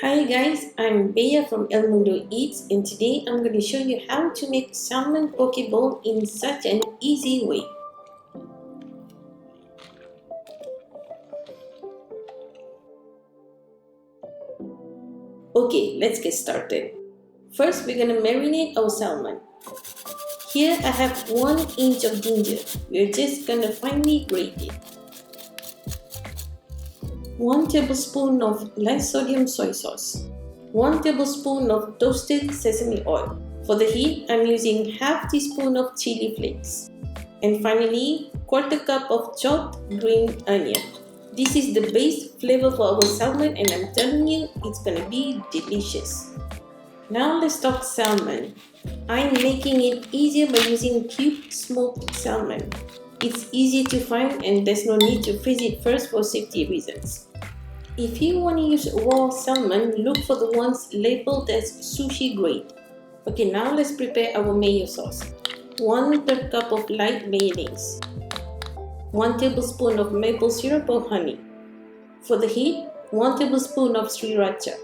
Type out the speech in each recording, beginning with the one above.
Hi guys, I'm Bea from Mundo Eats, and today I'm going to show you how to make salmon poke bowl in such an easy way. Okay, let's get started. First, we're going to marinate our salmon. Here I have 1 inch of ginger. We're just going to finely grate it. 1 tablespoon of less sodium soy sauce. 1 tablespoon of toasted sesame oil. For the heat, I'm using half teaspoon of chili flakes. And finally, 1/4 cup of chopped green onion. This is the base flavor for our salmon, and I'm telling you, it's gonna be delicious. Now let's talk salmon. I'm making it easier by using cubed smoked salmon. It's easy to find and there's no need to freeze it first for safety reasons. If you want to use raw salmon, look for the ones labeled as sushi grade. Okay, now let's prepare our mayo sauce. 1/3 cup of light mayonnaise. 1 tablespoon of maple syrup or honey. For the heat, 1 tablespoon of sriracha.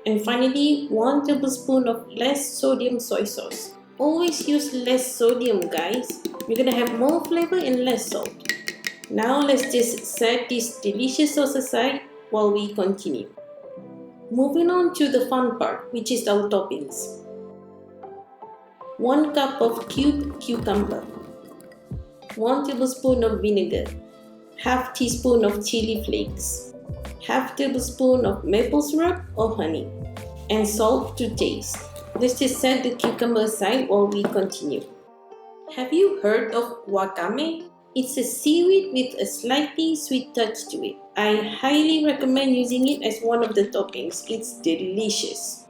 And finally, 1 tablespoon of less sodium soy sauce. Always use less sodium, guys. You're gonna have more flavor and less salt. Now let's just set this delicious sauce aside while we continue. Moving on to the fun part, which is our toppings. 1 cup of cubed cucumber. 1 tablespoon of vinegar. Half teaspoon of chili flakes. Half tablespoon of maple syrup or honey. And salt to taste. Let's just set the cucumber aside while we continue. Have you heard of wakame? It's a seaweed with a slightly sweet touch to it. I highly recommend using it as one of the toppings. It's delicious.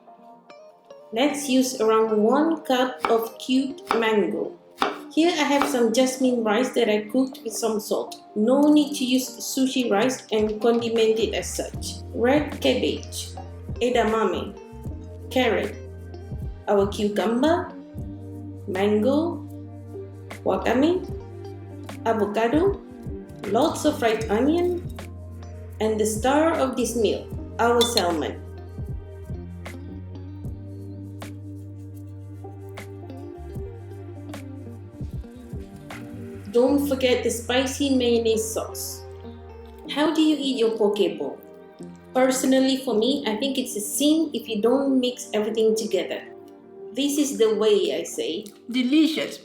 Let's use around 1 cup of cubed mango. Here I have some jasmine rice that I cooked with some salt. No need to use sushi rice and condiment it as such. Red cabbage, edamame, carrot, our cucumber, mango, wakame, avocado, lots of fried onion, and the star of this meal, our salmon. Don't forget the spicy mayonnaise sauce. How do you eat your poke bowl? Personally, for me, I think it's a sin if you don't mix everything together. This is the way, I say. Delicious.